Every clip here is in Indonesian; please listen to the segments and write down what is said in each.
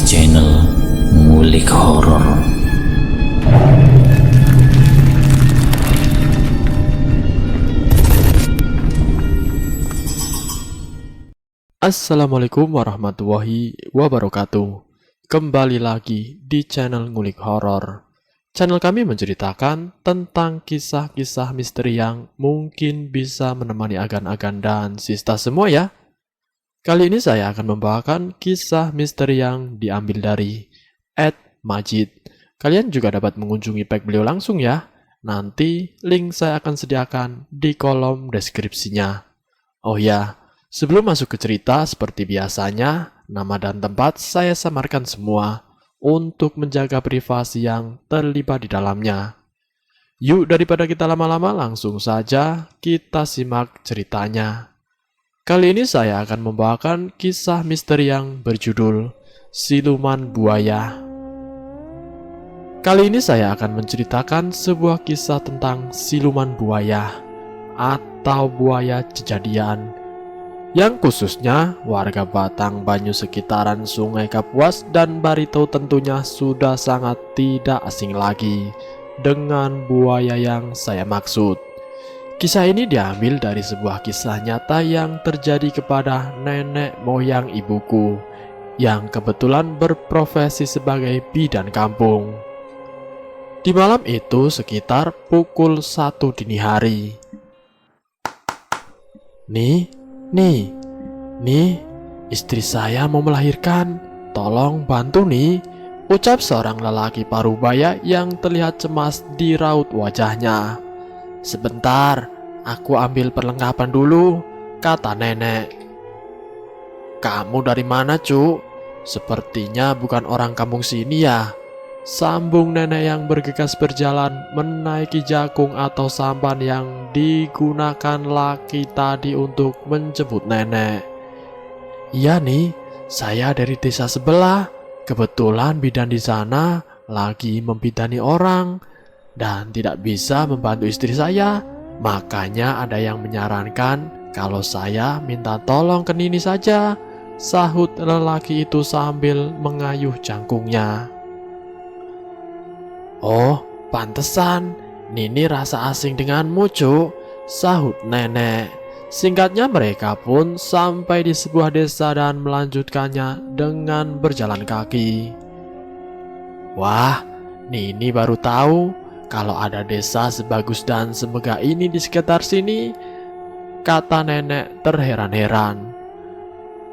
channel Ngulik Horor. Assalamualaikum warahmatullahi wabarakatuh. Kembali lagi di channel Ngulik Horor. Channel kami menceritakan tentang kisah-kisah misteri yang mungkin bisa menemani agan-agan dan sista semua ya. Kali ini saya akan membawakan kisah misteri yang diambil dari Ed Majid. Kalian juga dapat mengunjungi page beliau langsung ya. Nanti link saya akan sediakan di kolom deskripsinya. Oh ya, sebelum masuk ke cerita seperti biasanya, nama dan tempat saya samarkan semua untuk menjaga privasi yang terlibat di dalamnya. Yuk, daripada kita lama-lama, langsung saja kita simak ceritanya. Kali ini saya akan membawakan kisah misteri yang berjudul Siluman Buaya. Kali ini saya akan menceritakan sebuah kisah tentang siluman buaya atau buaya kejadian, yang khususnya warga Batang Banyu sekitaran Sungai Kapuas dan Barito tentunya sudah sangat tidak asing lagi dengan buaya yang saya maksud. Kisah ini diambil dari sebuah kisah nyata yang terjadi kepada nenek moyang ibuku yang kebetulan berprofesi sebagai bidan kampung. Di malam itu sekitar pukul 1 dini hari. Nih, istri saya mau melahirkan. Tolong bantu nih, ucap seorang lelaki parubaya yang terlihat cemas di raut wajahnya. Sebentar, aku ambil perlengkapan dulu, kata nenek. Kamu dari mana, Cuk? Sepertinya bukan orang kampung sini ya, sambung nenek yang bergegas berjalan menaiki jakung atau sampan yang digunakan laki tadi untuk menjemput nenek. Iya nih, saya dari desa sebelah. Kebetulan bidan di sana lagi membidani orang dan tidak bisa membantu istri saya. Makanya ada yang menyarankan kalau saya minta tolong ke Nini saja, sahut lelaki itu sambil mengayuh jangkungnya. Oh, pantesan Nini rasa asing denganmu, Cuk, sahut nenek. Singkatnya mereka pun sampai di sebuah desa dan melanjutkannya dengan berjalan kaki. Wah, Nini baru tahu kalau ada desa sebagus dan semegah ini di sekitar sini, kata nenek terheran-heran.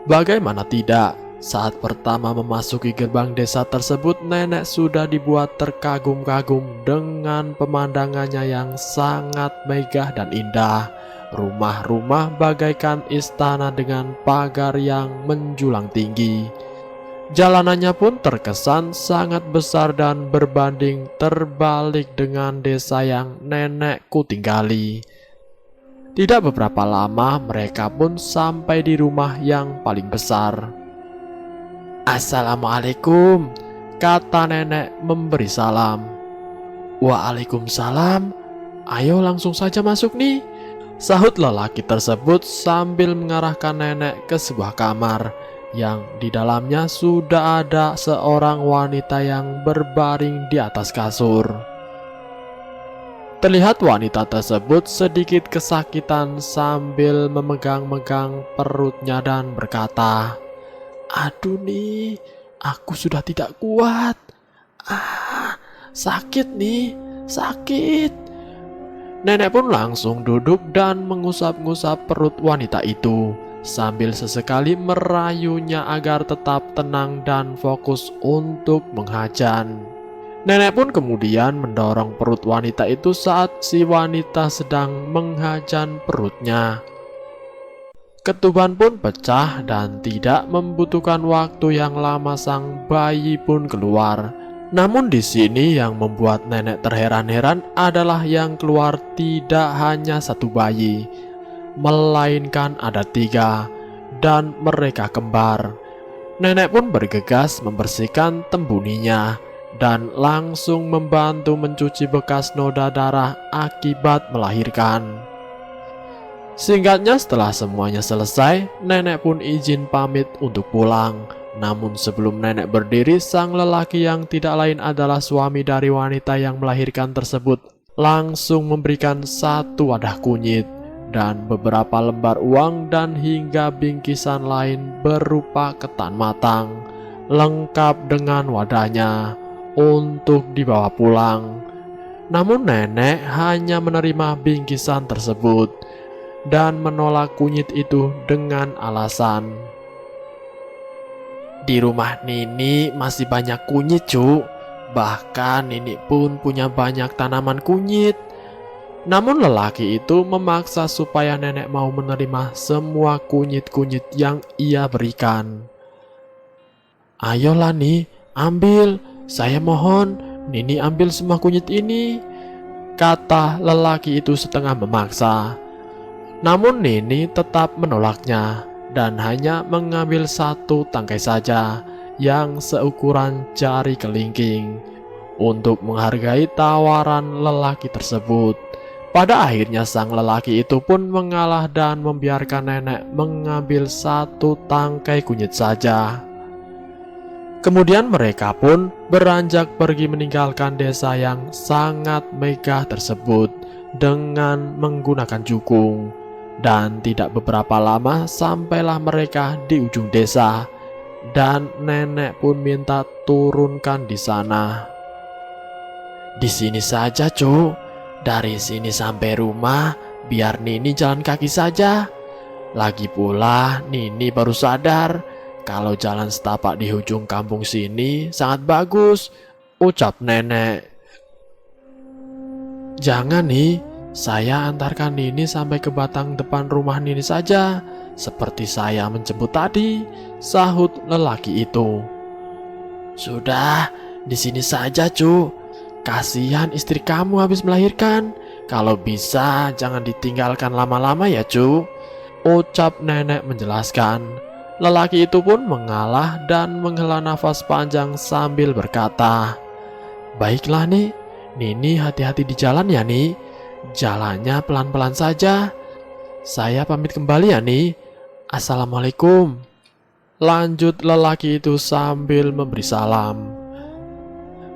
Bagaimana tidak, saat pertama memasuki gerbang desa tersebut, nenek sudah dibuat terkagum-kagum dengan pemandangannya yang sangat megah dan indah. Rumah-rumah bagaikan istana dengan pagar yang menjulang tinggi. Jalanannya pun terkesan sangat besar dan berbanding terbalik dengan desa yang nenekku tinggali. Tidak beberapa lama mereka pun sampai di rumah yang paling besar. Assalamualaikum, kata nenek memberi salam. Waalaikumsalam, ayo langsung saja masuk nih, sahut lelaki tersebut sambil mengarahkan nenek ke sebuah kamar yang di dalamnya sudah ada seorang wanita yang berbaring di atas kasur. Terlihat wanita tersebut sedikit kesakitan sambil memegang-megang perutnya dan berkata, "Aduh nih, aku sudah tidak kuat. Sakit nih, sakit." Nenek pun langsung duduk dan mengusap-ngusap perut wanita itu, sambil sesekali merayunya agar tetap tenang dan fokus untuk menghajan. Nenek pun kemudian mendorong perut wanita itu saat si wanita sedang menghajan perutnya. Ketuban pun pecah dan tidak membutuhkan waktu yang lama sang bayi pun keluar. Namun di sini yang membuat nenek terheran-heran adalah yang keluar tidak hanya satu bayi, melainkan ada 3, dan mereka kembar. Nenek pun bergegas membersihkan tembuninya dan langsung membantu mencuci bekas noda darah akibat melahirkan. Singkatnya, setelah semuanya selesai, nenek pun izin pamit untuk pulang. Namun sebelum nenek berdiri, sang lelaki yang tidak lain adalah suami dari wanita yang melahirkan tersebut langsung memberikan satu wadah kunyit dan beberapa lembar uang dan hingga bingkisan lain berupa ketan matang lengkap dengan wadahnya untuk dibawa pulang. Namun nenek hanya menerima bingkisan tersebut dan menolak kunyit itu dengan alasan, "Di rumah Nini masih banyak kunyit, Cuk. Bahkan Nini pun punya banyak tanaman kunyit." Namun lelaki itu memaksa supaya nenek mau menerima semua kunyit-kunyit yang ia berikan. "Ayolah Ni, ambil. Saya mohon, Nini ambil semua kunyit ini," kata lelaki itu setengah memaksa. Namun Nini tetap menolaknya dan hanya mengambil satu tangkai saja yang seukuran jari kelingking untuk menghargai tawaran lelaki tersebut. Pada akhirnya sang lelaki itu pun mengalah dan membiarkan nenek mengambil satu tangkai kunyit saja. Kemudian mereka pun beranjak pergi meninggalkan desa yang sangat megah tersebut dengan menggunakan jukung. Dan tidak beberapa lama sampailah mereka di ujung desa dan nenek pun minta turunkan di sana. "Di sini saja, Cuk. Dari sini sampai rumah biar Nini jalan kaki saja. Lagi pula Nini baru sadar kalau jalan setapak di ujung kampung sini sangat bagus," ucap nenek. "Jangan Nih, saya antarkan Nini sampai ke batang depan rumah Nini saja, seperti saya menjemput tadi," sahut lelaki itu. "Sudah, di sini saja, Cu. Kasihan istri kamu habis melahirkan. Kalau bisa jangan ditinggalkan lama-lama ya, Cu," ucap nenek menjelaskan. Lelaki itu pun mengalah dan menghela nafas panjang sambil berkata, "Baiklah Nih, Nini hati-hati di jalan ya Nih. Jalannya pelan-pelan saja. Saya pamit kembali ya Nih. Assalamualaikum," lanjut lelaki itu sambil memberi salam.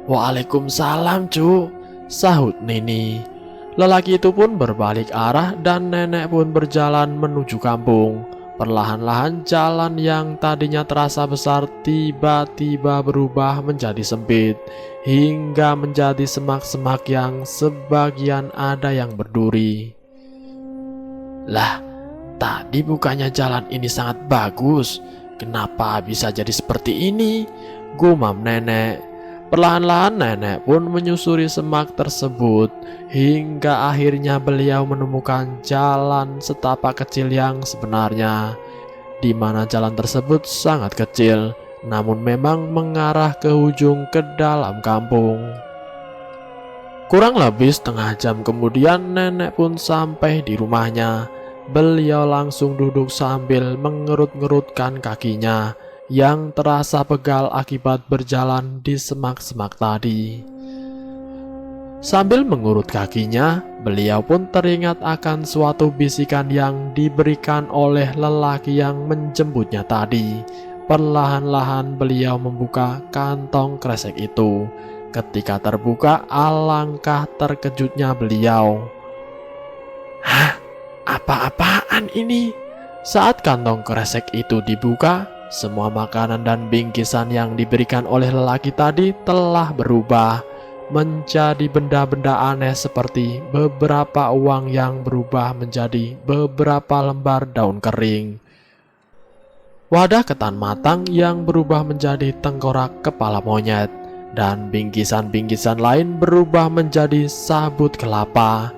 "Waalaikumsalam, Cu," sahut Nini. Lelaki itu pun berbalik arah dan nenek pun berjalan menuju kampung. Perlahan-lahan jalan yang tadinya terasa besar tiba-tiba berubah menjadi sempit hingga menjadi semak-semak yang sebagian ada yang berduri. "Lah, tadi bukannya jalan ini sangat bagus. Kenapa bisa jadi seperti ini?" gumam nenek. Perlahan-lahan nenek pun menyusuri semak tersebut hingga akhirnya beliau menemukan jalan setapak kecil yang sebenarnya, di mana jalan tersebut sangat kecil, namun memang mengarah ke ujung ke dalam kampung. Kurang lebih setengah jam kemudian nenek pun sampai di rumahnya. Beliau langsung duduk sambil mengerut-ngerutkan kakinya yang terasa pegal akibat berjalan di semak-semak tadi. Sambil mengurut kakinya, beliau pun teringat akan suatu bisikan yang diberikan oleh lelaki yang menjemputnya tadi. Perlahan-lahan beliau membuka kantong kresek itu. Ketika terbuka, alangkah terkejutnya beliau. "Hah? Apa-apaan ini?" Saat kantong kresek itu dibuka, semua makanan dan bingkisan yang diberikan oleh lelaki tadi telah berubah menjadi benda-benda aneh seperti beberapa uang yang berubah menjadi beberapa lembar daun kering, wadah ketan matang yang berubah menjadi tengkorak kepala monyet, dan bingkisan-bingkisan lain berubah menjadi sabut kelapa.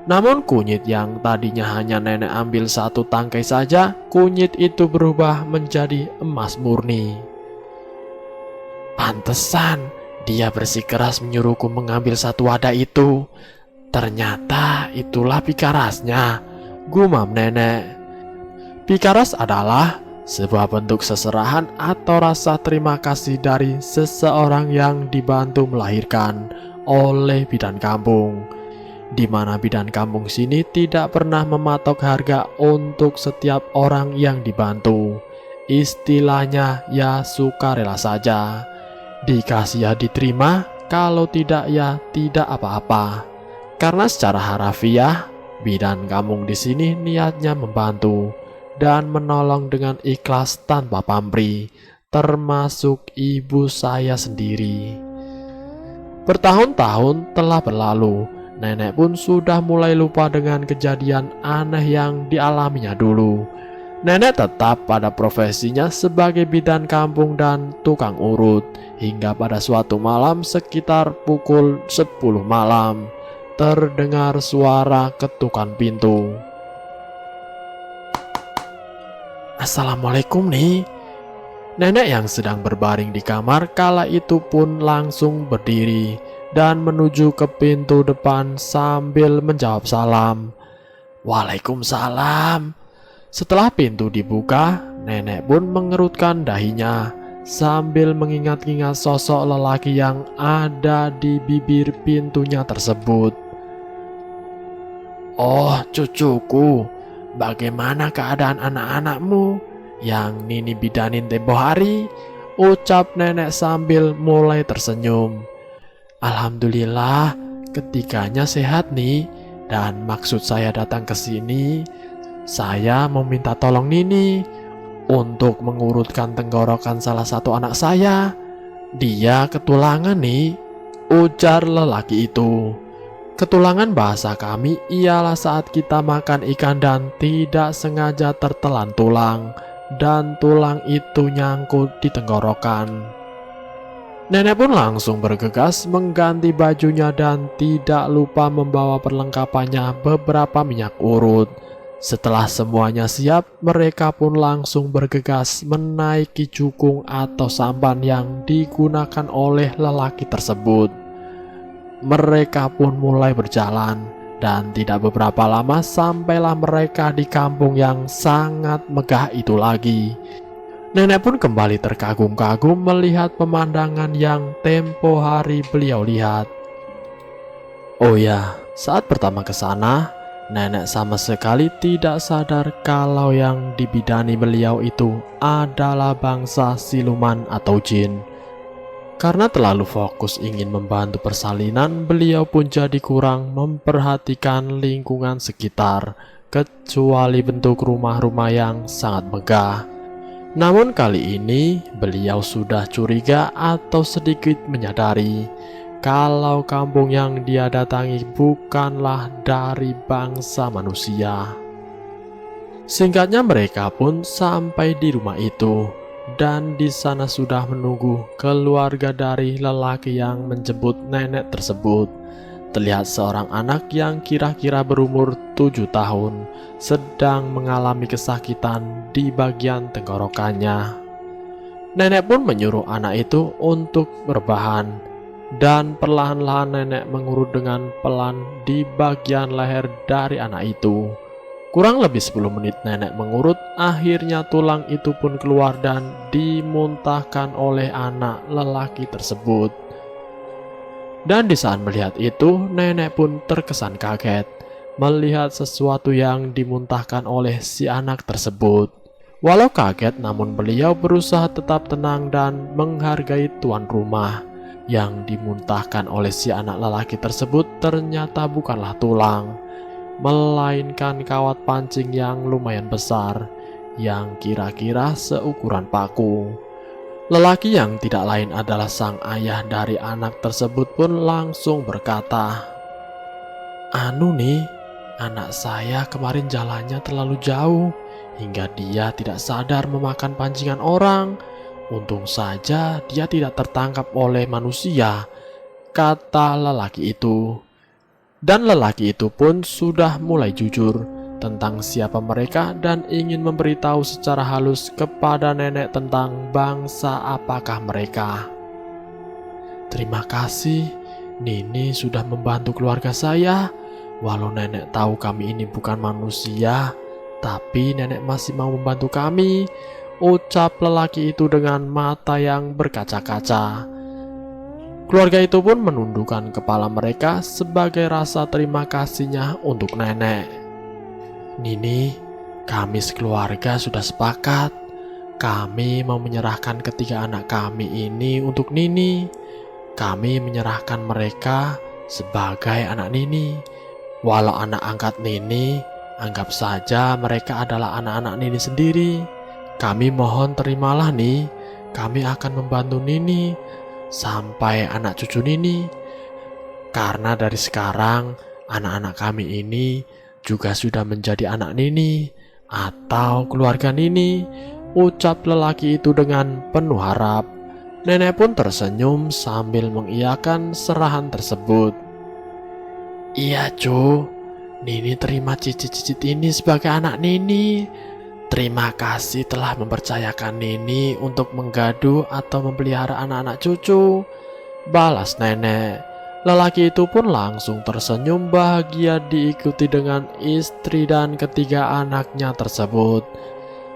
Namun kunyit yang tadinya hanya nenek ambil satu tangkai saja, kunyit itu berubah menjadi emas murni. "Pantesan dia bersikeras menyuruhku mengambil satu wadah itu. Ternyata itulah pikarasnya," gumam nenek. Pikaras adalah sebuah bentuk seserahan atau rasa terima kasih dari seseorang yang dibantu melahirkan oleh bidan kampung, di mana bidan kampung sini tidak pernah mematok harga untuk setiap orang yang dibantu. Istilahnya ya sukarela saja. Dikasih ya diterima, kalau tidak ya tidak apa-apa. Karena secara harafiah, bidan kampung di sini niatnya membantu dan menolong dengan ikhlas tanpa pamrih, termasuk ibu saya sendiri. Bertahun-tahun telah berlalu, nenek pun sudah mulai lupa dengan kejadian aneh yang dialaminya dulu. Nenek tetap pada profesinya sebagai bidan kampung dan tukang urut, hingga pada suatu malam sekitar pukul 10 malam, terdengar suara ketukan pintu. Assalamualaikum nih. Nenek yang sedang berbaring di kamar kala itu pun langsung berdiri dan menuju ke pintu depan sambil menjawab salam. Waalaikumsalam. Setelah pintu dibuka, nenek pun mengerutkan dahinya sambil mengingat-ingat sosok lelaki yang ada di bibir pintunya tersebut. Oh, cucuku, bagaimana keadaan anak-anakmu yang Nini bidanin tempo hari? Ucap nenek sambil mulai tersenyum. Alhamdulillah, ketiganya sehat nih. Dan maksud saya datang ke sini, saya meminta tolong Nini untuk mengurutkan tenggorokan salah satu anak saya. Dia ketulangan nih, ujar lelaki itu. Ketulangan bahasa kami ialah saat kita makan ikan dan tidak sengaja tertelan tulang, dan tulang itu nyangkut di tenggorokan. Nenek pun langsung bergegas mengganti bajunya dan tidak lupa membawa perlengkapannya beberapa minyak urut. Setelah semuanya siap, mereka pun langsung bergegas menaiki cukung atau sampan yang digunakan oleh lelaki tersebut. Mereka pun mulai berjalan, dan tidak beberapa lama sampailah mereka di kampung yang sangat megah itu lagi. Nenek pun kembali terkagum-kagum melihat pemandangan yang tempo hari beliau lihat. Oh ya, saat pertama ke sana, nenek sama sekali tidak sadar kalau yang dibidani beliau itu adalah bangsa siluman atau jin. Karena terlalu fokus ingin membantu persalinan, beliau pun jadi kurang memperhatikan lingkungan sekitar, kecuali bentuk rumah-rumah yang sangat megah. Namun kali ini beliau sudah curiga atau sedikit menyadari kalau kampung yang dia datangi bukanlah dari bangsa manusia. Singkatnya mereka pun sampai di rumah itu, dan di sana sudah menunggu keluarga dari lelaki yang menjemput nenek tersebut. Terlihat seorang anak yang kira-kira berumur 7 tahun sedang mengalami kesakitan di bagian tenggorokannya. Nenek pun menyuruh anak itu untuk berbahan, dan perlahan-lahan nenek mengurut dengan pelan di bagian leher dari anak itu. Kurang lebih 10 menit nenek mengurut, akhirnya tulang itu pun keluar dan dimuntahkan oleh anak lelaki tersebut. Dan di saat melihat itu, nenek pun terkesan kaget melihat sesuatu yang dimuntahkan oleh si anak tersebut. Walau kaget, namun beliau berusaha tetap tenang dan menghargai tuan rumah. Yang dimuntahkan oleh si anak lelaki tersebut ternyata bukanlah tulang, melainkan kawat pancing yang lumayan besar, yang kira-kira seukuran paku. Lelaki yang tidak lain adalah sang ayah dari anak tersebut pun langsung berkata, "Anu nih, anak saya kemarin jalannya terlalu jauh hingga dia tidak sadar memakan pancingan orang. Untung saja dia tidak tertangkap oleh manusia," kata lelaki itu. Dan lelaki itu pun sudah mulai jujur tentang siapa mereka dan ingin memberitahu secara halus kepada nenek tentang bangsa apakah mereka. "Terima kasih, Nini sudah membantu keluarga saya. Walau nenek tahu kami ini bukan manusia, tapi nenek masih mau membantu kami," ucap lelaki itu dengan mata yang berkaca-kaca. Keluarga itu pun menundukkan kepala mereka sebagai rasa terima kasihnya untuk nenek. "Nini, kami sekeluarga sudah sepakat. Kami mau menyerahkan ketiga anak kami ini untuk Nini. Kami menyerahkan mereka sebagai anak Nini. Walau anak angkat Nini, anggap saja mereka adalah anak-anak Nini sendiri. Kami mohon terimalah nih, kami akan membantu Nini sampai anak cucu Nini. Karena dari sekarang, anak-anak kami ini juga sudah menjadi anak Nini atau keluarga Nini, ucap lelaki itu dengan penuh harap. Nenek pun tersenyum sambil mengiyakan serahan tersebut. Iya cu, Nini terima cicit-cicit ini sebagai anak Nini. Terima kasih telah mempercayakan Nini untuk menggadu atau memelihara anak-anak cucu, balas nenek. Lelaki itu pun langsung tersenyum bahagia diikuti dengan istri dan ketiga anaknya tersebut.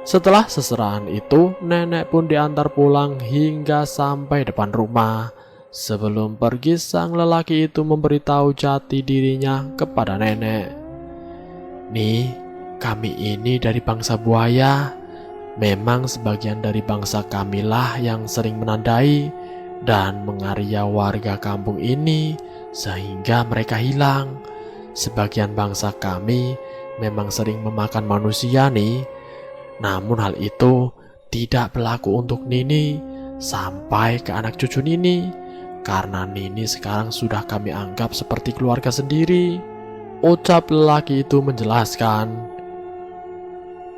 Setelah seserahan itu, nenek pun diantar pulang hingga sampai depan rumah. Sebelum pergi, sang lelaki itu memberitahu jati dirinya kepada nenek. Nih, kami ini dari bangsa buaya. Memang sebagian dari bangsa kamilah yang sering menandai dan mengaria warga kampung ini sehingga mereka hilang. Sebagian bangsa kami memang sering memakan manusia nih. Namun hal itu tidak berlaku untuk Nini sampai ke anak cucu Nini. Karena Nini sekarang sudah kami anggap seperti keluarga sendiri, ucap lelaki itu menjelaskan.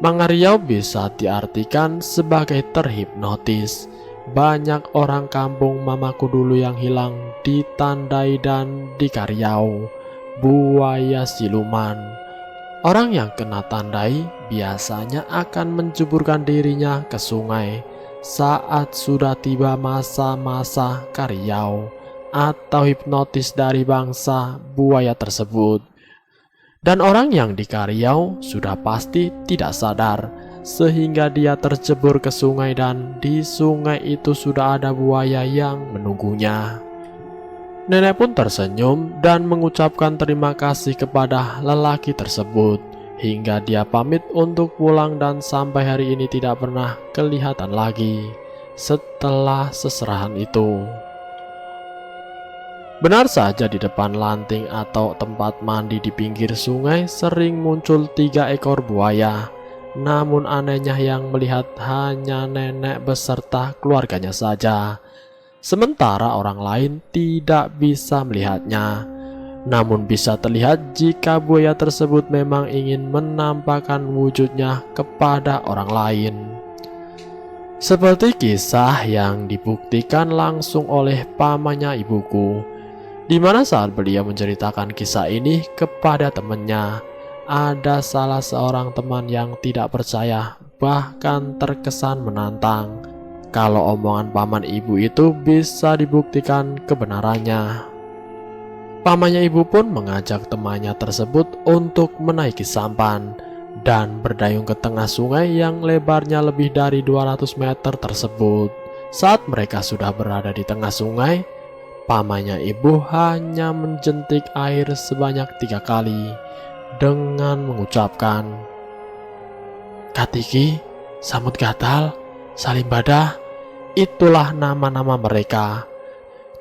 Mangariau bisa diartikan sebagai terhipnotis. Banyak orang kampung mamaku dulu yang hilang ditandai dan dikariau buaya siluman. Orang yang kena tandai biasanya akan menjeburkan dirinya ke sungai saat sudah tiba masa-masa kariau atau hipnotis dari bangsa buaya tersebut. Dan orang yang dikariau sudah pasti tidak sadar sehingga dia terjebur ke sungai dan di sungai itu sudah ada buaya yang menunggunya. Nenek pun tersenyum dan mengucapkan terima kasih kepada lelaki tersebut hingga dia pamit untuk pulang dan sampai hari ini tidak pernah kelihatan lagi setelah seserahan itu. Benar saja di depan lanting atau tempat mandi di pinggir sungai sering muncul 3 ekor buaya. Namun anehnya yang melihat hanya nenek beserta keluarganya saja. Sementara orang lain tidak bisa melihatnya. Namun bisa terlihat jika buaya tersebut memang ingin menampakkan wujudnya kepada orang lain. Seperti kisah yang dibuktikan langsung oleh pamannya ibuku, di mana saat beliau menceritakan kisah ini kepada temannya, ada salah seorang teman yang tidak percaya, bahkan terkesan menantang kalau omongan paman ibu itu bisa dibuktikan kebenarannya. Pamannya ibu pun mengajak temannya tersebut untuk menaiki sampan dan berdayung ke tengah sungai yang lebarnya lebih dari 200 meter tersebut. Saat mereka sudah berada di tengah sungai, pamannya ibu hanya menjentik air sebanyak 3 kali dengan mengucapkan, Katiki, Samut Gatal, Salimbadah, itulah nama-nama mereka.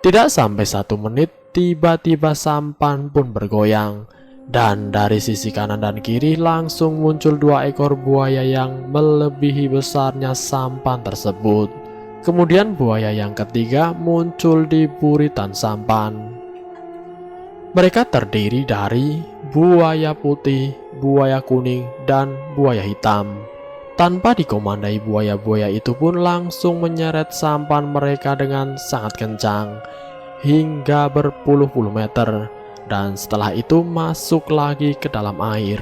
Tidak sampai 1 menit, tiba-tiba sampan pun bergoyang, dan dari sisi kanan dan kiri langsung muncul 2 ekor buaya yang melebihi besarnya sampan tersebut. Kemudian buaya yang ketiga muncul di buritan sampan. Mereka terdiri dari buaya putih, buaya kuning, dan buaya hitam. Tanpa dikomandai, buaya-buaya itu pun langsung menyeret sampan mereka dengan sangat kencang hingga berpuluh-puluh meter, dan setelah itu masuk lagi ke dalam air.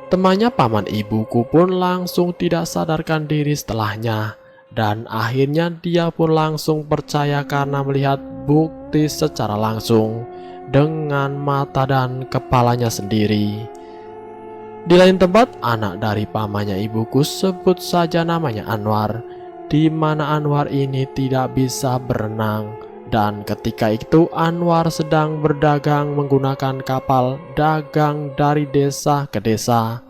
Temannya paman ibuku pun langsung tidak sadarkan diri setelahnya, dan akhirnya dia pun langsung percaya karena melihat bukti secara langsung dengan mata dan kepalanya sendiri. Di lain tempat, anak dari pamannya ibuku, sebut saja namanya Anwar, di mana Anwar ini tidak bisa berenang. Dan ketika itu Anwar sedang berdagang menggunakan kapal dagang dari desa ke desa.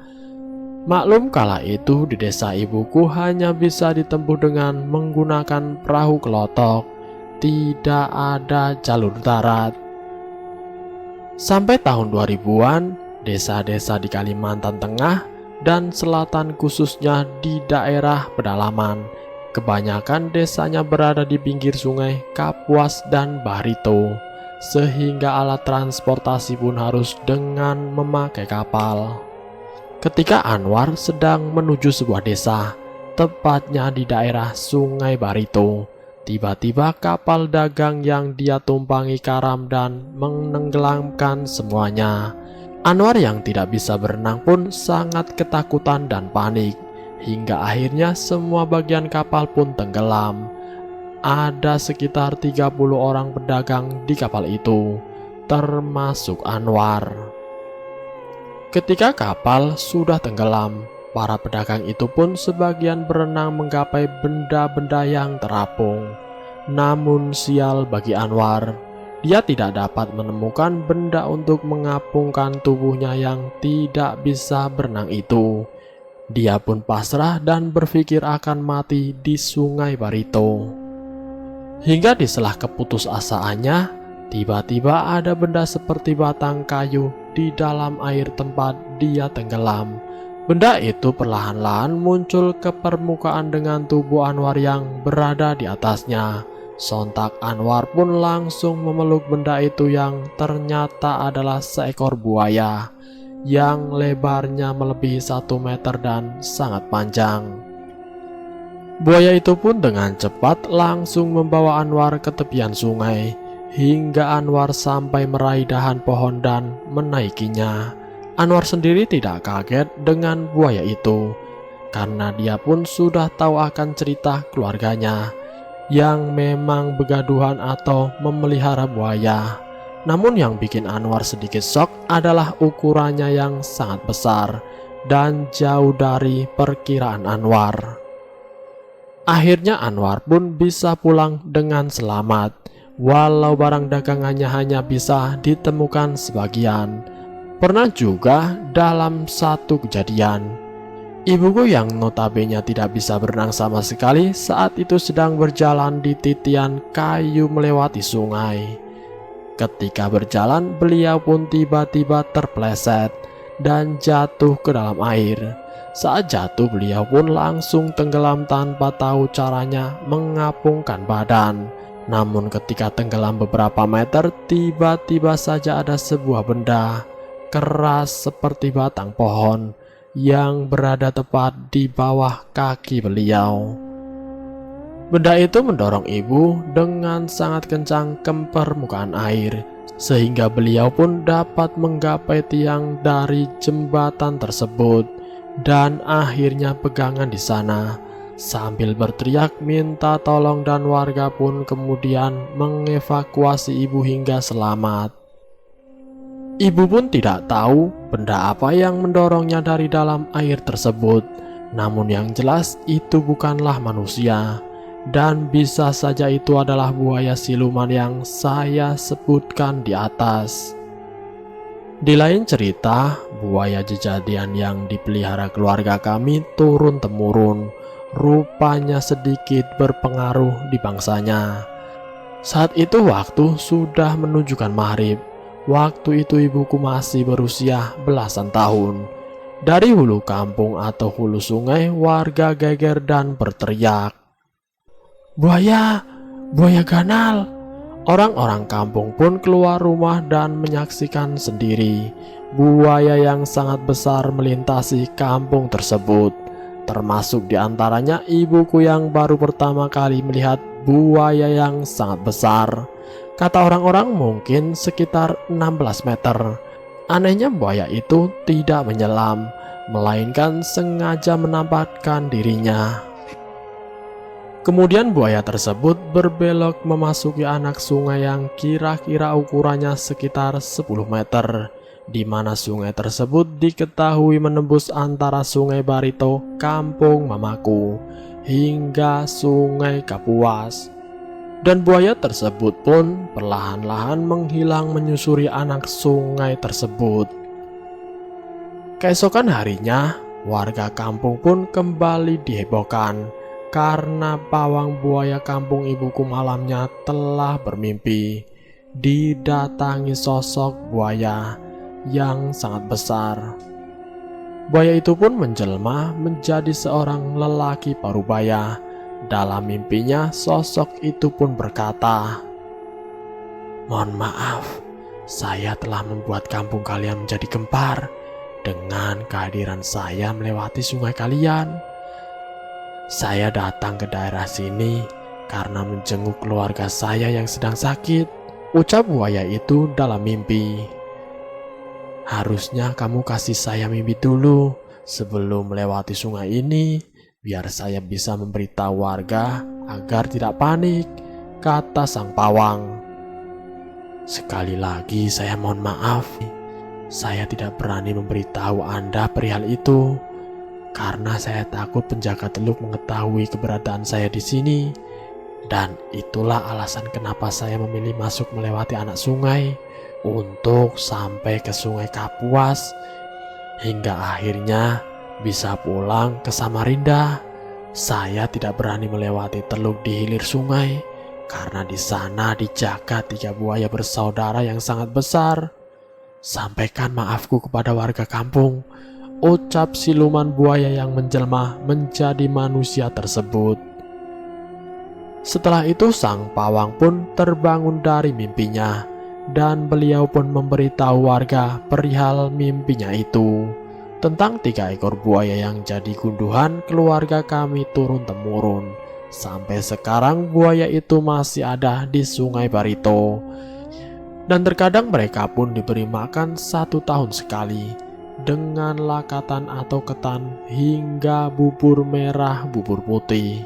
Maklum kala itu di desa ibuku hanya bisa ditempuh dengan menggunakan perahu kelotok, tidak ada jalur darat. Sampai tahun 2000-an, desa-desa di Kalimantan Tengah dan Selatan khususnya di daerah pedalaman, kebanyakan desanya berada di pinggir sungai Kapuas dan Barito, sehingga alat transportasi pun harus dengan memakai kapal. Ketika Anwar sedang menuju sebuah desa, tepatnya di daerah Sungai Barito, tiba-tiba kapal dagang yang dia tumpangi karam dan menenggelamkan semuanya. Anwar yang tidak bisa berenang pun sangat ketakutan dan panik, hingga akhirnya semua bagian kapal pun tenggelam. Ada sekitar 30 orang pedagang di kapal itu, termasuk Anwar. Ketika kapal sudah tenggelam, para pedagang itu pun sebagian berenang menggapai benda-benda yang terapung. Namun sial bagi Anwar, dia tidak dapat menemukan benda untuk mengapungkan tubuhnya yang tidak bisa berenang itu. Dia pun pasrah dan berpikir akan mati di Sungai Barito. Hingga di sela keputusasaannya, tiba-tiba ada benda seperti batang kayu di dalam air tempat dia tenggelam. Benda itu perlahan-lahan muncul ke permukaan dengan tubuh Anwar yang berada di atasnya. Sontak Anwar pun langsung memeluk benda itu yang ternyata adalah seekor buaya yang lebarnya melebihi 1 meter dan sangat panjang. Buaya itu pun dengan cepat langsung membawa Anwar ke tepian sungai, hingga Anwar sampai meraih dahan pohon dan menaikinya. Anwar sendiri tidak kaget dengan buaya itu, karena dia pun sudah tahu akan cerita keluarganya yang memang begaduhan atau memelihara buaya. Namun yang bikin Anwar sedikit shock adalah ukurannya yang sangat besar dan jauh dari perkiraan Anwar. Akhirnya Anwar pun bisa pulang dengan selamat, walau barang dagangannya hanya bisa ditemukan sebagian. Pernah juga dalam satu kejadian, ibuku yang notabene tidak bisa berenang sama sekali saat itu sedang berjalan di titian kayu melewati sungai. Ketika berjalan, beliau pun tiba-tiba terpleset dan jatuh ke dalam air. Saat jatuh, beliau pun langsung tenggelam tanpa tahu caranya mengapungkan badan. Namun ketika tenggelam beberapa meter, tiba-tiba saja ada sebuah benda keras seperti batang pohon yang berada tepat di bawah kaki beliau. Benda itu mendorong ibu dengan sangat kencang ke permukaan air, sehingga beliau pun dapat menggapai tiang dari jembatan tersebut dan akhirnya pegangan di sana. Sambil berteriak minta tolong dan warga pun kemudian mengevakuasi ibu hingga selamat. Ibu pun tidak tahu benda apa yang mendorongnya dari dalam air tersebut. Namun yang jelas itu bukanlah manusia, dan bisa saja itu adalah buaya siluman yang saya sebutkan di atas. Di lain cerita, buaya jejadian yang dipelihara keluarga kami turun-temurun, rupanya sedikit berpengaruh di bangsanya. Saat itu waktu sudah menunjukkan maghrib. Waktu itu ibuku masih berusia belasan tahun. Dari hulu kampung atau hulu sungai, warga geger dan berteriak, "Buaya! Buaya ganal!" Orang-orang kampung pun keluar rumah dan menyaksikan sendiri buaya yang sangat besar melintasi kampung tersebut. Termasuk diantaranya ibuku yang baru pertama kali melihat buaya yang sangat besar. Kata orang-orang mungkin sekitar 16 meter. Anehnya buaya itu tidak menyelam, melainkan sengaja menampakkan dirinya. Kemudian buaya tersebut berbelok memasuki anak sungai yang kira-kira ukurannya sekitar 10 meter, di mana sungai tersebut diketahui menembus antara Sungai Barito, kampung mamaku, hingga Sungai Kapuas. Dan buaya tersebut pun perlahan-lahan menghilang menyusuri anak sungai tersebut. Keesokan harinya, Warga kampung pun kembali dihebohkan karena pawang buaya kampung ibuku malamnya telah bermimpi didatangi sosok buaya yang sangat besar. Buaya itu pun menjelma menjadi seorang lelaki parubaya. Dalam mimpinya sosok itu pun berkata, "Mohon maaf, saya telah membuat kampung kalian menjadi gempar dengan kehadiran saya melewati sungai kalian. Saya datang ke daerah sini karena menjenguk keluarga saya yang sedang sakit," ucap buaya itu dalam mimpi. "Harusnya kamu kasih saya mimpi dulu sebelum melewati sungai ini, biar saya bisa memberitahu warga agar tidak panik," kata sang pawang. "Sekali lagi saya mohon maaf, saya tidak berani memberitahu Anda perihal itu karena saya takut penjaga teluk mengetahui keberadaan saya di sini. Dan itulah alasan kenapa saya memilih masuk melewati anak sungai untuk sampai ke Sungai Kapuas hingga akhirnya bisa pulang ke Samarinda. Saya tidak berani melewati teluk di hilir sungai karena di sana dijaga 3 buaya bersaudara yang sangat besar. Sampaikan maafku kepada warga kampung," ucap siluman buaya yang menjelma menjadi manusia tersebut. Setelah itu sang pawang pun terbangun dari mimpinya dan beliau pun memberitahu warga perihal mimpinya itu tentang 3 ekor buaya yang jadi gunduhan keluarga kami turun-temurun. Sampai sekarang buaya itu masih ada di Sungai Barito. Dan terkadang mereka pun diberi makan 1 tahun sekali dengan lakatan atau ketan hingga bubur merah bubur putih.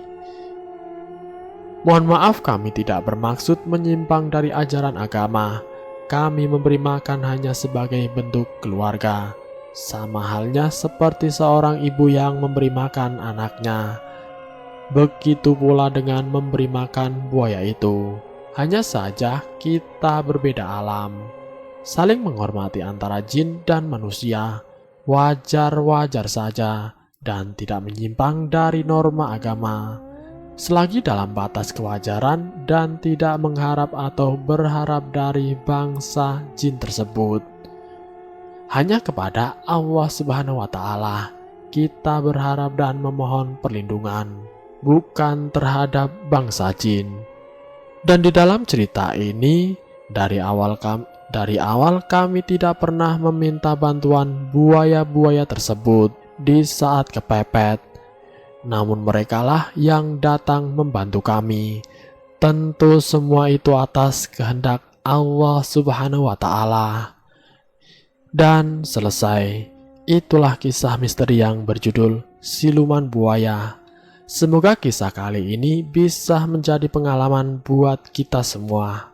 Mohon maaf, kami tidak bermaksud menyimpang dari ajaran agama. Kami memberi makan hanya sebagai bentuk keluarga, sama halnya seperti seorang ibu yang memberi makan anaknya. Begitu pula dengan memberi makan buaya itu. Hanya saja kita berbeda alam. Saling menghormati antara jin dan manusia wajar-wajar saja dan tidak menyimpang dari norma agama, selagi dalam batas kewajaran dan tidak mengharap atau berharap dari bangsa jin tersebut. Hanya kepada Allah Subhanahu wa Ta'ala kita berharap dan memohon perlindungan, bukan terhadap bangsa jin. Dan di dalam cerita ini, dari awal kami tidak pernah meminta bantuan buaya-buaya tersebut di saat kepepet. Namun merekalah yang datang membantu kami. Tentu semua itu atas kehendak Allah Subhanahu wa Ta'ala. Dan selesai. Itulah kisah misteri yang berjudul Siluman Buaya. Semoga kisah kali ini bisa menjadi pengalaman buat kita semua.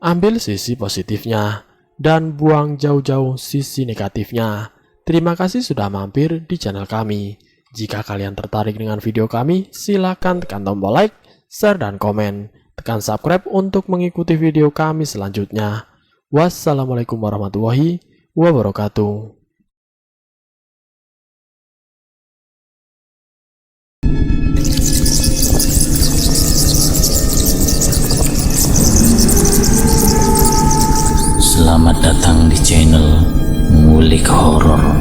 Ambil sisi positifnya dan buang jauh-jauh sisi negatifnya. Terima kasih sudah mampir di channel kami. Jika kalian tertarik dengan video kami, silakan tekan tombol like, share, dan komen. Tekan subscribe untuk mengikuti video kami selanjutnya. Wassalamualaikum warahmatullahi wabarakatuh. Selamat datang di channel Ngulik Horor.